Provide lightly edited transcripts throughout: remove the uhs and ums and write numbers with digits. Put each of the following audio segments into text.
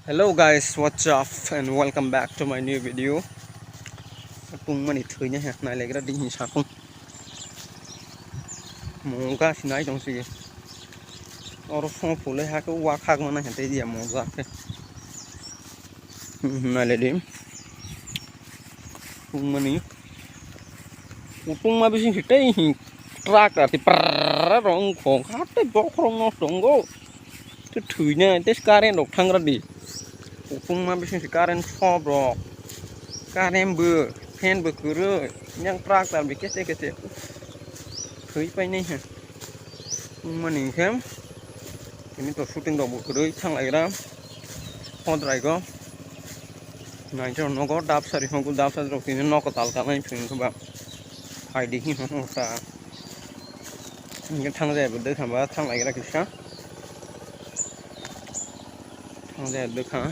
Hello guys, what's up and welcome back to my new video. Pung mani thui nhá, này lấy cái đi hình sao pung. Mông cá xin nói trong gì. Ở phong phủ lấy hai cái hoa khác mà này hiện tại gì mông cá. Này lấy điểm. Pung mani. Pung mà bị sinh cái hình trạc là thì rong phong khát cái bọc rong nó rong go. Cái thui nhá, cái karen độc thang ra đi. Pung mà bị sinh karen shop rồi. Karen bự. Hen berkuru yang traktor bikin kecil khui pai ni ha mani kem ini to shooting do berkuru thang lai ra hot rai go nai cho nó có đạp sari không có đạp sari rồi thì nó có tal cả này phình các bạn phải đi hi nó sa những thang dễ bự khám ba thang lai ra cái sao thang dễ bự khá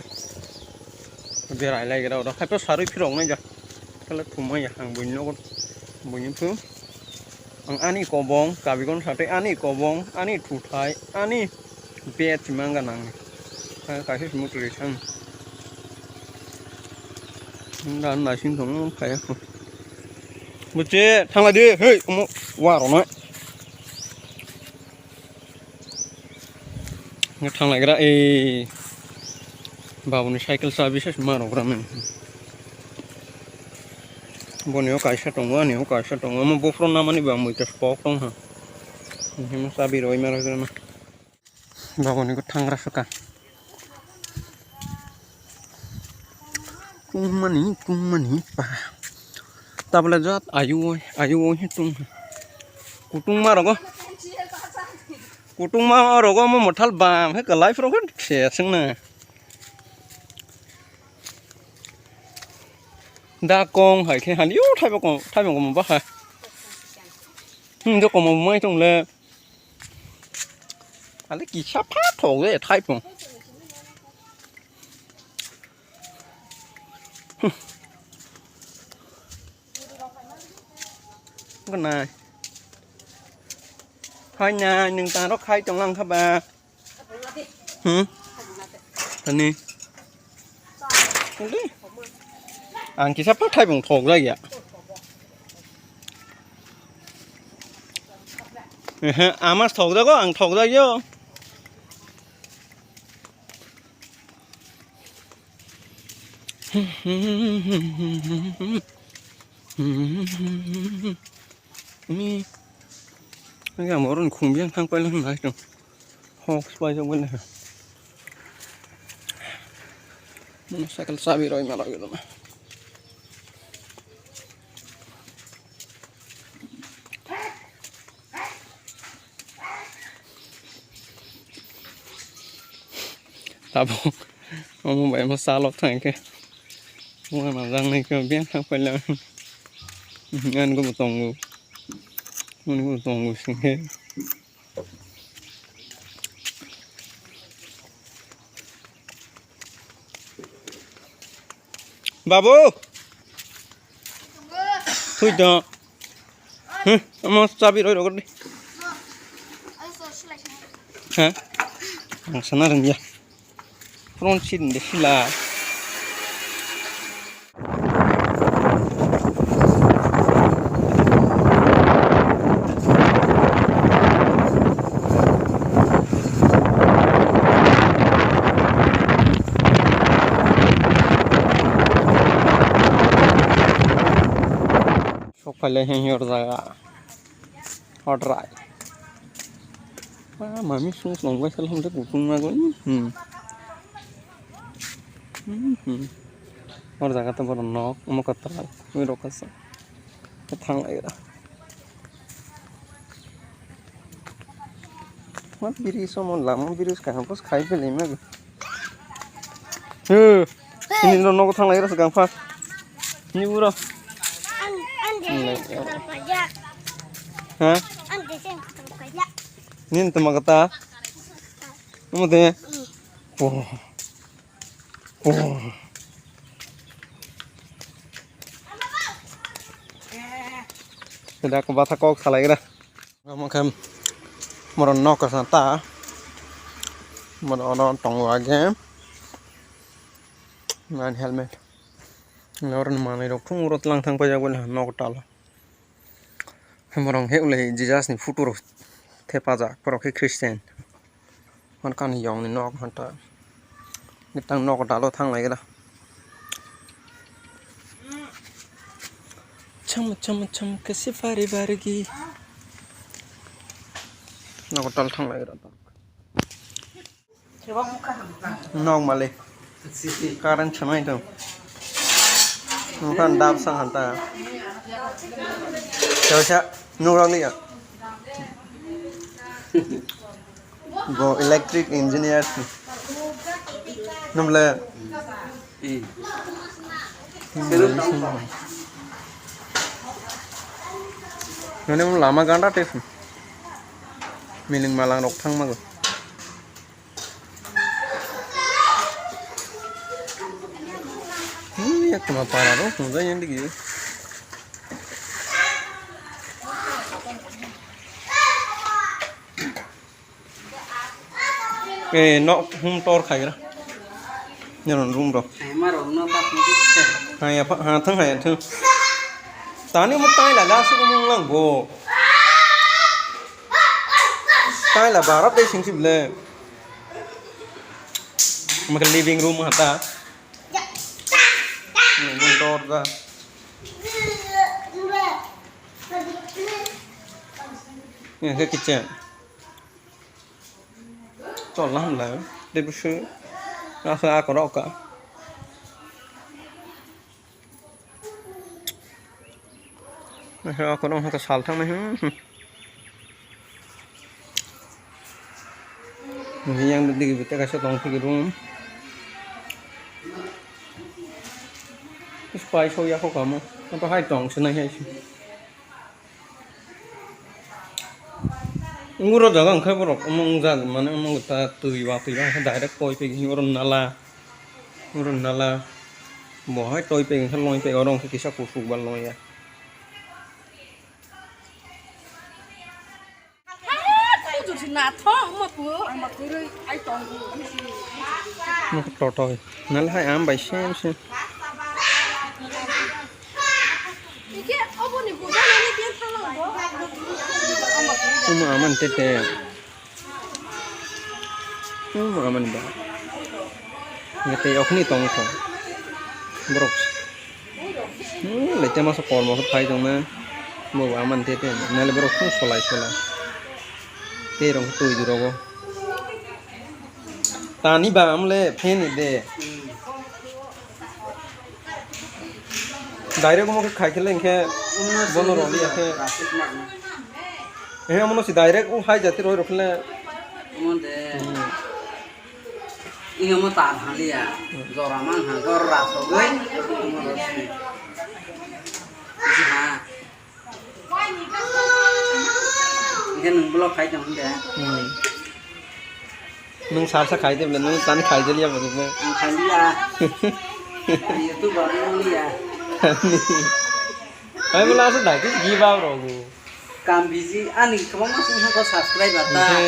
bây giờ lại cái đâu đó hay có sari phi rong này giờ cái lớp thùng mấy hàng bún nó con bún những thứ hàng anh ấy có bông cả vì con sate anh ấy có bông anh ấy thủ thái anh ấy bẹt chỉ mang cái năng cái hết một cái thằng đàn là xin thống phải không một chế thằng là đi hey ông qua rồi nói thằng này cái đó bảo nó cycle service mà nó làm Bonio kaisa tongo ani kaisa tongo mo bofron na mani ba mo ita spok tong ha him sabi roi mera gana ba boni ko thangra saka kumani pa tabla jat ayu oi hitung kutung ma rogo mo mothal bam he ka life ro kan se sing na đa con hay khi hắn yếu thay bằng con bắt hả? Cho con một mấy trong lệ, anh lấy kỳ sáp phát thổ cái thay bằng. Cái này, hai nhà nhưng ta nó khai trong lăng các bà, anh đi. Anh chỉ sắp thay bằng thổ đây ạ. Mà thổ đó có ăn thổ đây chứ. Cái cả mỗi lần khủng biên thang quay lên này rồi. Hộp quay trong bên này. Nó sẽ cần xa bị rồi mà lại rồi mà. Tabo, ông bảy mà xa lọt thành cái, mua mà răng này cứ biết không phải là ăn có một tông ngủ sinh hết. Babu, thôi cho, ông sabi rồi đi, hả? Ang sana rin ya. Front seat hindi sila. So pala yung order right. Mami sus long quay sao không thấy cuộc phun ma cũng order kata baru nok mau kata miro kasa thang lại đó mất biri so mon làm biri cả không có khai về lấy mà ini nó có thang lại đó sekarang pas ini bro hả ini teman kata kamu tanya Sudah ke bata kok salah kira. Makan meronok ke sana. Meronok tong lagi. man helmet orang mana rok thung urut lang thang pajak boleh nok tala morong he ulai Jesus ni futur the pajak porok he Christian man kan yong ni nok hanta ni tang nok talo thang lai gada cham cham cham kesi fari vargi nok tal thang lai gada nok male karan chamai to kan dap sang hanta chào cha nurang ni go electric engineer namle nene lama ganda tes miling malang rok thang mago ya cuma para ro muda yang digi no hum tor khai ra nyon room ro hai ha thang hai thang tani một tay là la sự mong lăng go tay là bà rắp đây sinh chim lệ mà cái living room hả ta mình to ra nè cái kitchen to lắm là đây bữa xưa ra sao có đâu cả nó có đâu cái sál thằng này mình yang đi với cái số tông thì cái room cái spy show ya không có mà nó có hai tròng trên này hay nguro jaga khai borok among jag mane among ta tuiwa direct koi pe ngoron nala bo hai toi pe khan loi pe orong ki sa ku su bal loi ya nó to to nal hai am bai xem aman tete aman ba ngate okni tong ko brok lete mas ko mo khai jong na mo aman tete nale brok ko solai te rong tu ju rogo tani ba amle phen de direct mo khai khele ke bono roli ake हे हमनो सी direct ओ high जाते रोय रखले मोंदे इ हम तार हालिया जोरा मान हा गौर रासो गई हां इके नंग ब्लॉक खाइ जम दे नंग सार सा खाइ दे बले नंग तान खाइ जलिया बदु में खालिया ये तो बारी लिया ai mà lao đại cái gì bao rồi cam busy anh không có xin có subscribe ta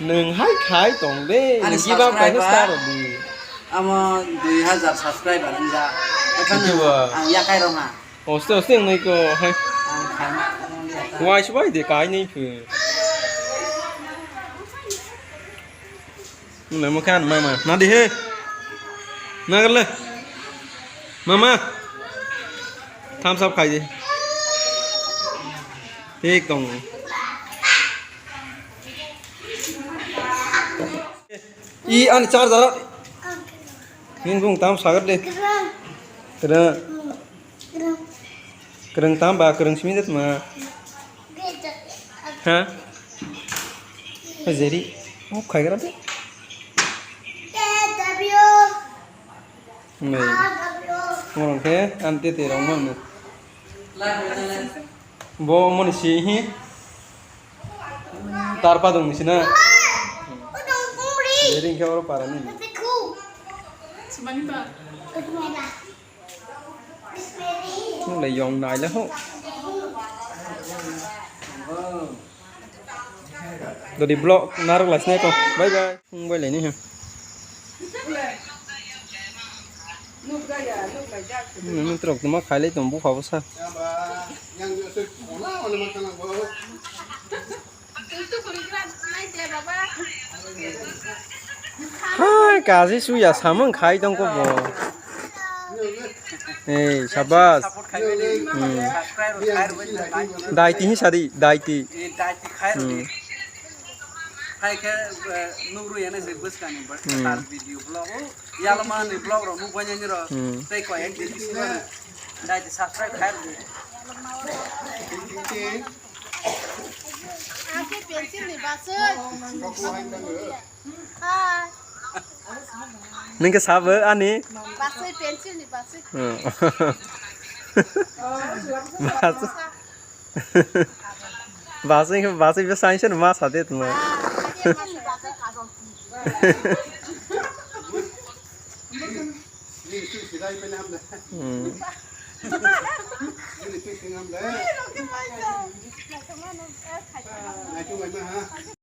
nương hai khai tổng đấy anh gì bao cái star rồi đi ama 2000 subscriber anh ra anh ya khai rồi mà ồ sao này có hay ngoài số bảy thì cái này phải này mà khan mà nó đi hết nó cái lên mama tham sao khai đi thế còn y ăn char ra nên vùng tam sagat đi kereng tam ba kereng semidit mà hả jadi oh khai ra đi này ngon thế ăn tê tê rong ngon bo mon si hi tar pa dong sina ring ke oro para ni semani ba nó lại dòng này lắm không rồi đi blog naruh lah snack bye bye không quay lại nữa ha มันตรกตัวมาขายเลยตัวบุกเขาซะฮ่ากาซิสุยาสามังขายต้องก็บ่เอ้ชาบัสได้ที่ฮิสาดีได้ที่ใครแค่นูรู้ยังไงสิบัสกันนี่บัสตัดวิดีโอบล็อกยาละมันนี่บล็อกเรานูบันยังไงเราใส่ก่อนยังดีที่สุดได้ที่ subscribe ใครรู้อาที่เป็นสิ่งที่บ้าซื้อนึงก็ทราบเบอร์อันนี้บ้าซื้อเป็นสิ่งที่บ้าซื้อบ้าซื้อภาษาอังกฤษมาสาธิตมั้ยนี่ชื่อสิได้ไปน้ำเลยนี่ชื่อสิงามเลยนายจุ๊บไปมาฮะ